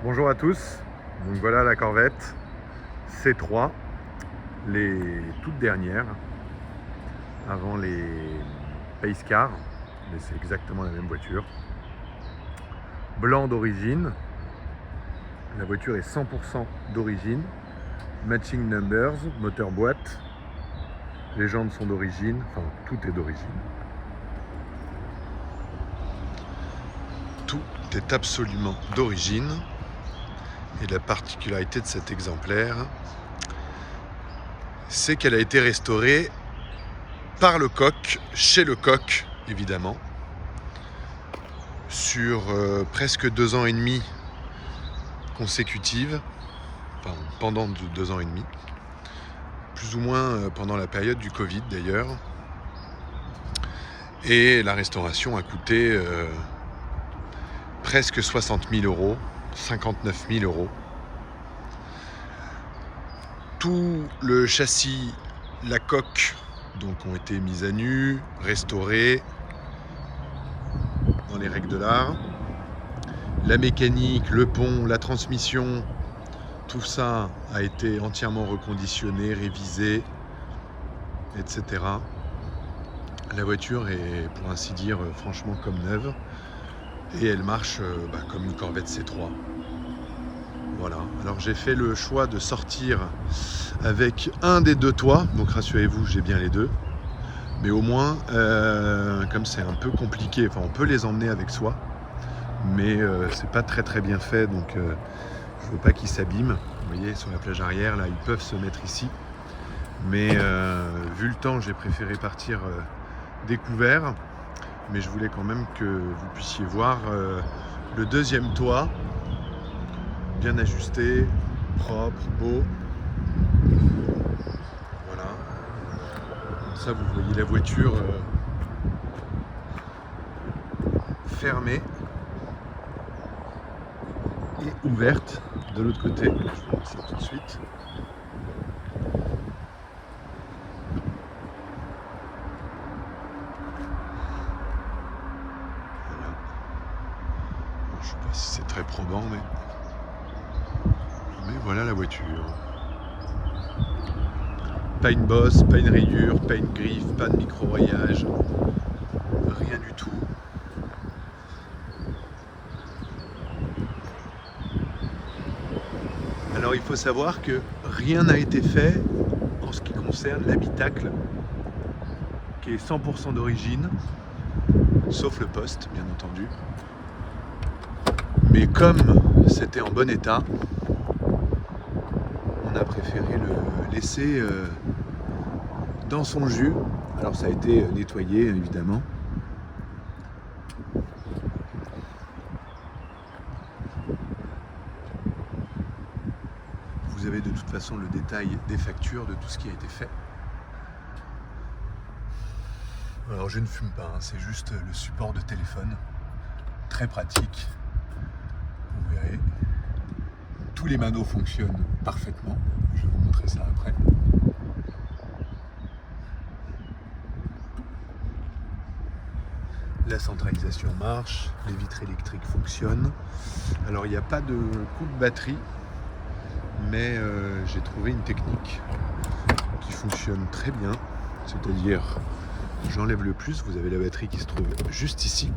Bonjour à tous, donc voilà la Corvette C3, les toutes dernières, avant les Pace Car, mais c'est exactement la même voiture. Blanc d'origine, la voiture est 100% d'origine, matching numbers, moteur boîte, les jantes sont d'origine, enfin tout est d'origine. Tout est absolument d'origine. Et la particularité de cet exemplaire, c'est qu'elle a été restaurée par Lecoq, chez Lecoq évidemment, sur presque 2 ans et demi consécutives, enfin pendant 2 ans et demi, plus ou moins pendant la période du Covid d'ailleurs. Et la restauration a coûté presque 60 000 euros, 59 000 euros. Tout le châssis, la coque, donc ont été mis à nu, restaurés dans les règles de l'art. La mécanique, le pont, la transmission, tout ça a été entièrement reconditionné, révisé, etc. La voiture est, pour ainsi dire, franchement comme neuve. Et elle marche comme une Corvette C3. Voilà. Alors j'ai fait le choix de sortir avec un des deux toits. Donc rassurez-vous, j'ai bien les deux. Mais au moins, comme c'est un peu compliqué, enfin on peut les emmener avec soi. Mais c'est pas très bien fait. Donc je veux pas qu'ils s'abîment. Vous voyez, sur la plage arrière, là, ils peuvent se mettre ici. Mais vu le temps, j'ai préféré partir découvert. Mais je voulais quand même que vous puissiez voir le deuxième toit, bien ajusté, propre, beau. Voilà. Comme ça, vous voyez la voiture fermée et ouverte de l'autre côté. Je vous montre ça tout de suite. Je ne sais pas si c'est très probant, mais voilà la voiture. Pas une bosse, pas une rayure, pas une griffe, pas de micro-rayage, rien du tout. Alors il faut savoir que rien n'a été fait en ce qui concerne l'habitacle, qui est 100% d'origine, sauf le poste, bien entendu. Mais comme c'était en bon état, on a préféré le laisser dans son jus. Alors ça a été nettoyé, évidemment. Vous avez de toute façon le détail des factures de tout ce qui a été fait. Alors je ne fume pas, hein, c'est juste le support de téléphone. Très pratique. Vous verrez. Tous les manos fonctionnent parfaitement. Je vais vous montrer ça après. La centralisation marche, les vitres électriques fonctionnent. Alors il n'y a pas de coup de batterie, mais j'ai trouvé une technique qui fonctionne très bien. C'est-à-dire, j'enlève le plus, vous avez la batterie qui se trouve juste ici.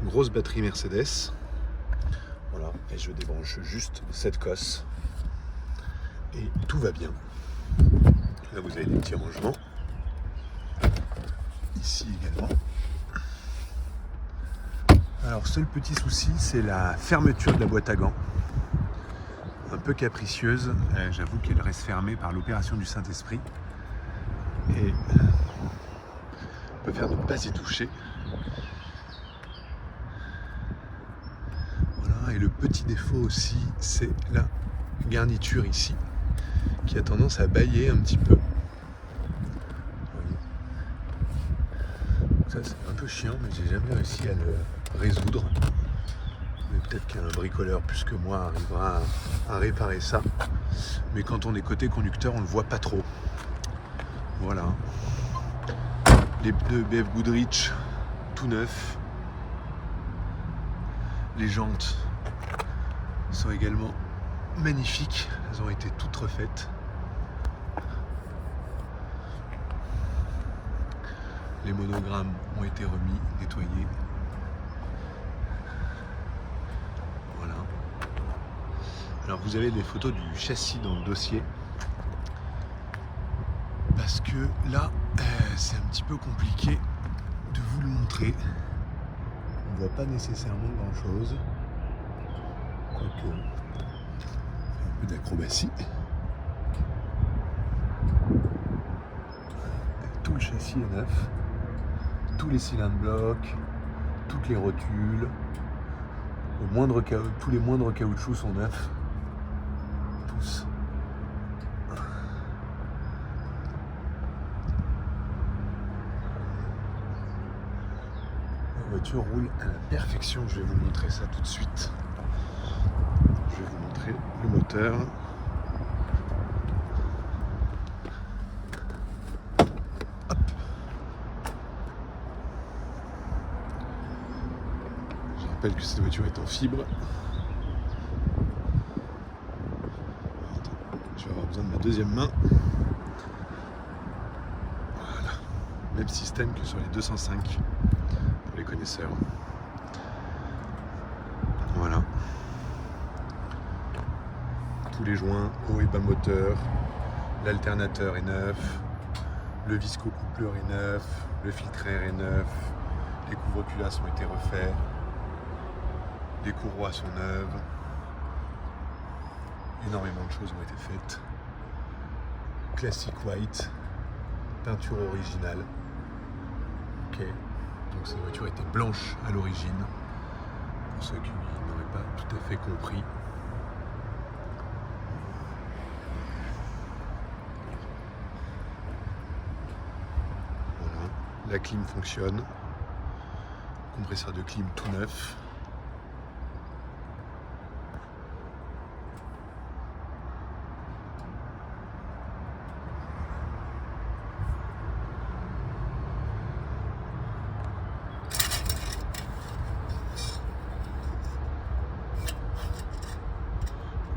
Grosse batterie Mercedes. Voilà, et je débranche juste cette cosse. Et tout va bien. Là vous avez des petits rangements. Ici également. Alors seul petit souci, c'est la fermeture de la boîte à gants. Un peu capricieuse, j'avoue qu'elle reste fermée par l'opération du Saint-Esprit. Et on peut faire ne pas y toucher. Voilà, et le petit défaut aussi, c'est la garniture ici, qui a tendance à bâiller un petit peu. Ça c'est un peu chiant, mais j'ai jamais réussi à le résoudre. Mais peut-être qu'un bricoleur plus que moi arrivera à réparer ça. Mais quand on est côté conducteur, on ne le voit pas trop. Voilà. Les pneus BF Goodrich tout neufs. Les jantes sont également magnifiques. Elles ont été toutes refaites. Les monogrammes ont été remis, nettoyés. Voilà. Alors vous avez les photos du châssis dans le dossier. Parce que là, c'est un petit peu compliqué de vous le montrer. On ne voit pas nécessairement grand chose. Quoique, un peu d'acrobatie. Tout le châssis est neuf. Tous les cylindres blocs, toutes les rotules, tous les moindres caoutchoucs sont neufs. Tous. La voiture roule à la perfection, je vais vous montrer ça tout de suite. Je vais vous montrer le moteur. Je rappelle que cette voiture est en fibre. Je vais avoir besoin de ma deuxième main. Voilà. Même système que sur les 205 pour les connaisseurs. Voilà. Tous les joints, haut et bas moteur. L'alternateur est neuf. Le visco-coupleur est neuf. Le filtre air est neuf. Les couvre-culasses ont été refaits. Les courroies sont neuves. Énormément de choses ont été faites. Classic white. Peinture originale. Ok. Donc cette voiture était blanche à l'origine. Pour ceux qui n'auraient pas tout à fait compris. Voilà. La clim fonctionne. Compresseur de clim tout neuf.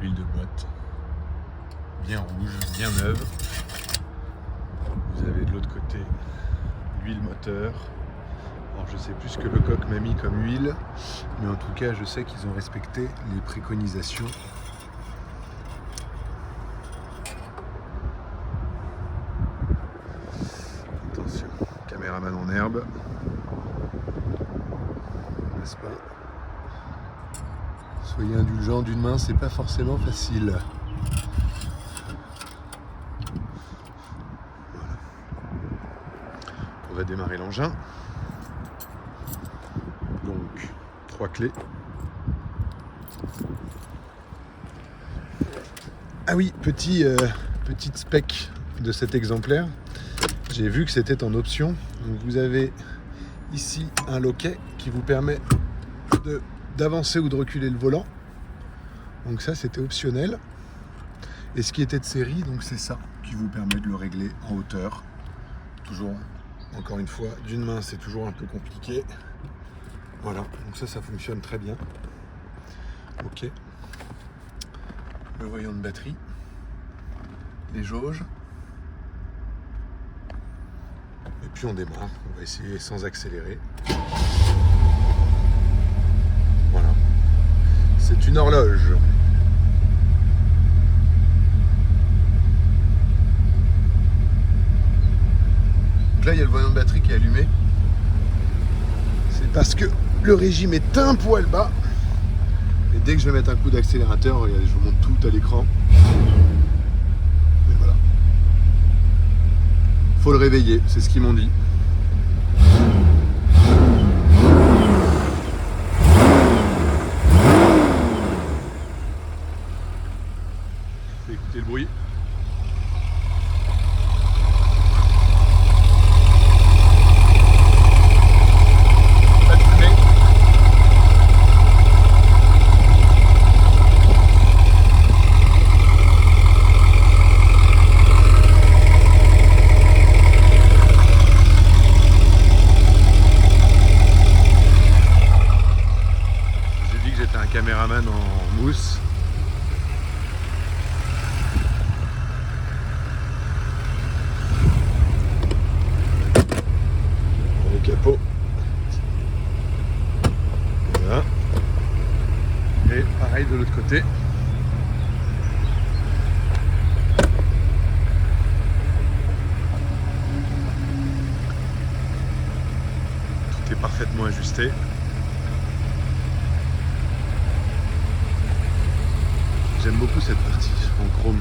L'huile de boîte, bien rouge, bien neuve. Vous avez de l'autre côté l'huile moteur. Alors je sais plus ce que Lecoq m'a mis comme huile, mais en tout cas je sais qu'ils ont respecté les préconisations. Attention, caméraman en herbe, n'est-ce pas? Soyez indulgents, d'une main, c'est pas forcément facile. Voilà. On va démarrer l'engin. Donc, 3 clés. Ah oui, petite spec de cet exemplaire. J'ai vu que c'était en option. Donc vous avez ici un loquet qui vous permet d'avancer ou de reculer le volant. Donc ça c'était optionnel. Et ce qui était de série, donc c'est ça qui vous permet de le régler en hauteur. Toujours, encore une fois, d'une main c'est toujours un peu compliqué. Voilà, donc ça fonctionne très bien. Ok. Le voyant de batterie. Les jauges. Et puis on démarre. On va essayer sans accélérer. Voilà. C'est une horloge. Donc là, il y a le voyant de batterie qui est allumé. C'est parce que le régime est un poil bas. Et dès que je vais mettre un coup d'accélérateur, regardez, je vous montre tout à l'écran. Et voilà. Faut le réveiller, c'est ce qu'ils m'ont dit. Écoutez le bruit. Pas de fumée. J'ai dit que j'étais un caméraman en mousse. Pareil de l'autre côté. Tout est parfaitement ajusté. J'aime beaucoup cette partie en chrome.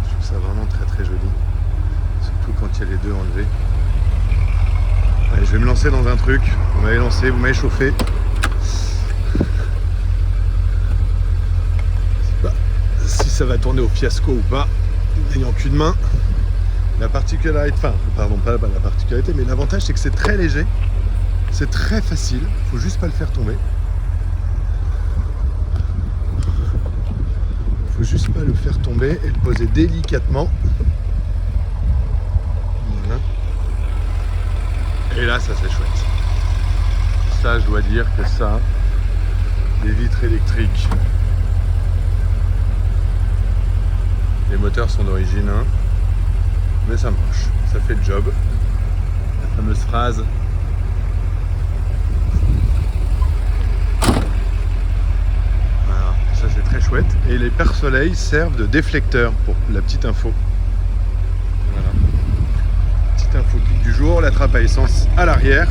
Je trouve ça vraiment très très joli. Surtout quand il y a les deux enlevés. Allez, je vais me lancer dans un truc. Vous m'avez lancé, vous m'avez chauffé. Si ça va tourner au fiasco ou pas, n'ayant qu'une main. La particularité, enfin, pardon, pas la particularité, mais l'avantage c'est que c'est très léger. C'est très facile. Faut juste pas le faire tomber. Faut juste pas le faire tomber et le poser délicatement. Voilà. Et là, ça c'est chouette. Ça, je dois dire que ça, les vitres électriques, les moteurs sont d'origine, hein, mais ça marche, ça fait le job. La fameuse phrase. Voilà, ça c'est très chouette. Et les pare-soleils servent de déflecteur pour la petite info. Voilà. Petite info geek du jour, la trappe à essence à l'arrière.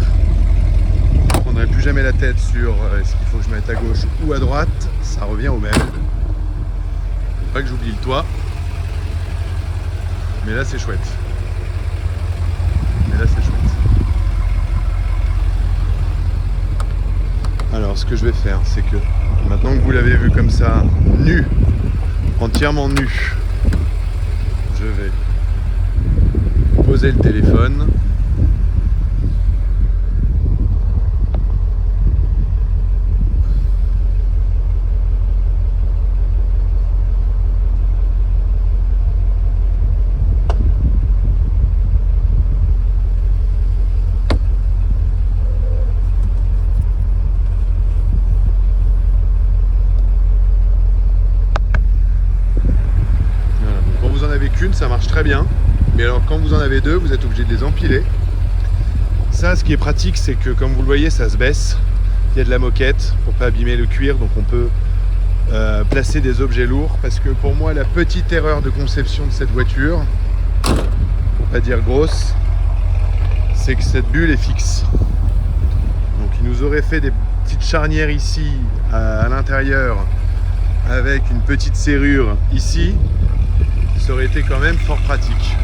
Je ne prendrai plus jamais la tête sur est-ce qu'il faut que je mette à gauche ou à droite, ça revient au même. Faut pas que j'oublie le toit. Mais là c'est chouette. Alors ce que je vais faire, c'est que maintenant que vous l'avez vu comme ça, nu, entièrement nu, je vais poser le téléphone. Ça marche très bien, mais alors quand vous en avez deux, vous êtes obligé de les empiler. Ça, ce qui est pratique, c'est que comme vous le voyez, ça se baisse. Il y a de la moquette pour pas abîmer le cuir, donc on peut placer des objets lourds. Parce que pour moi, la petite erreur de conception de cette voiture, pour pas dire grosse, c'est que cette bulle est fixe. Donc il nous aurait fait des petites charnières ici à l'intérieur avec une petite serrure ici. Ça aurait été quand même fort pratique.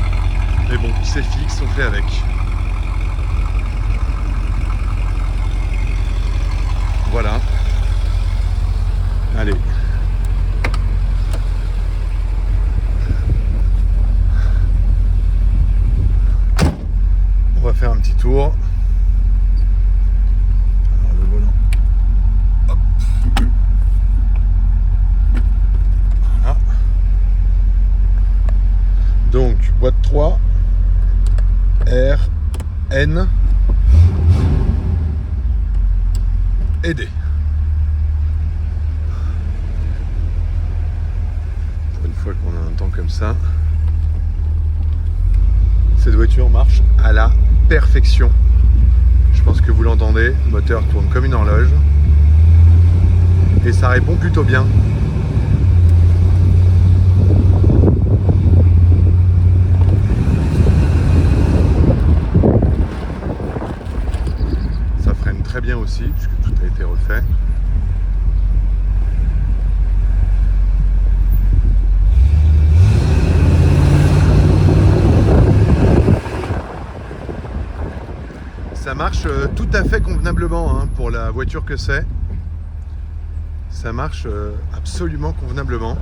Mais bon, c'est fixe, on fait avec. Voilà. Allez. On va faire un petit tour. Alors le volant. Hop. Voilà. Donc, boîte 3, R, N et D. Pour une fois qu'on a un temps comme ça, cette voiture marche à la perfection. Je pense que vous l'entendez, le moteur tourne comme une horloge et ça répond plutôt bien. Très bien aussi, puisque tout a été refait. Ça marche tout à fait convenablement, hein, pour la voiture que c'est. Ça marche absolument convenablement.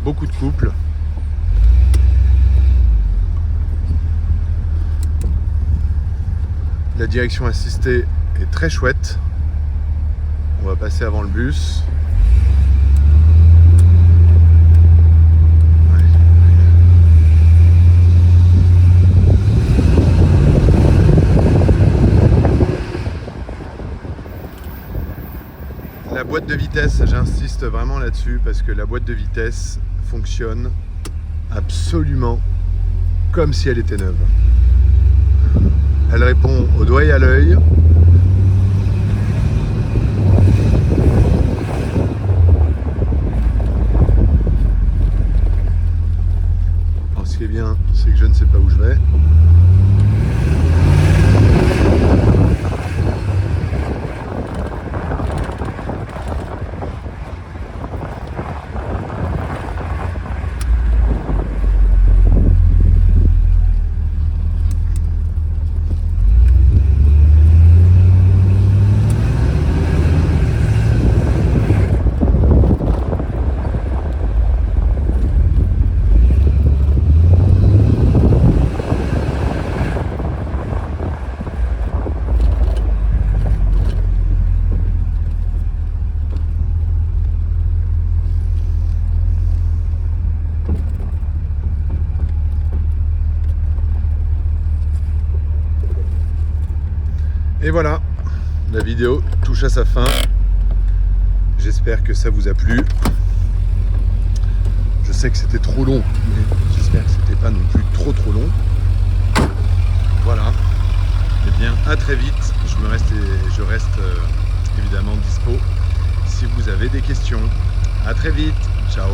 Beaucoup de couple. La direction assistée est très chouette. On va passer avant le bus. La boîte de vitesse, j'insiste vraiment là-dessus parce que la boîte de vitesse fonctionne absolument comme si elle était neuve. Elle répond au doigt et à l'œil. c'est que je ne sais pas où je vais. Et voilà, la vidéo touche à sa fin. J'espère que ça vous a plu. Je sais que c'était trop long, mais j'espère que c'était pas non plus trop long. Voilà. Eh bien, à très vite. Je reste évidemment dispo si vous avez des questions. À très vite. Ciao.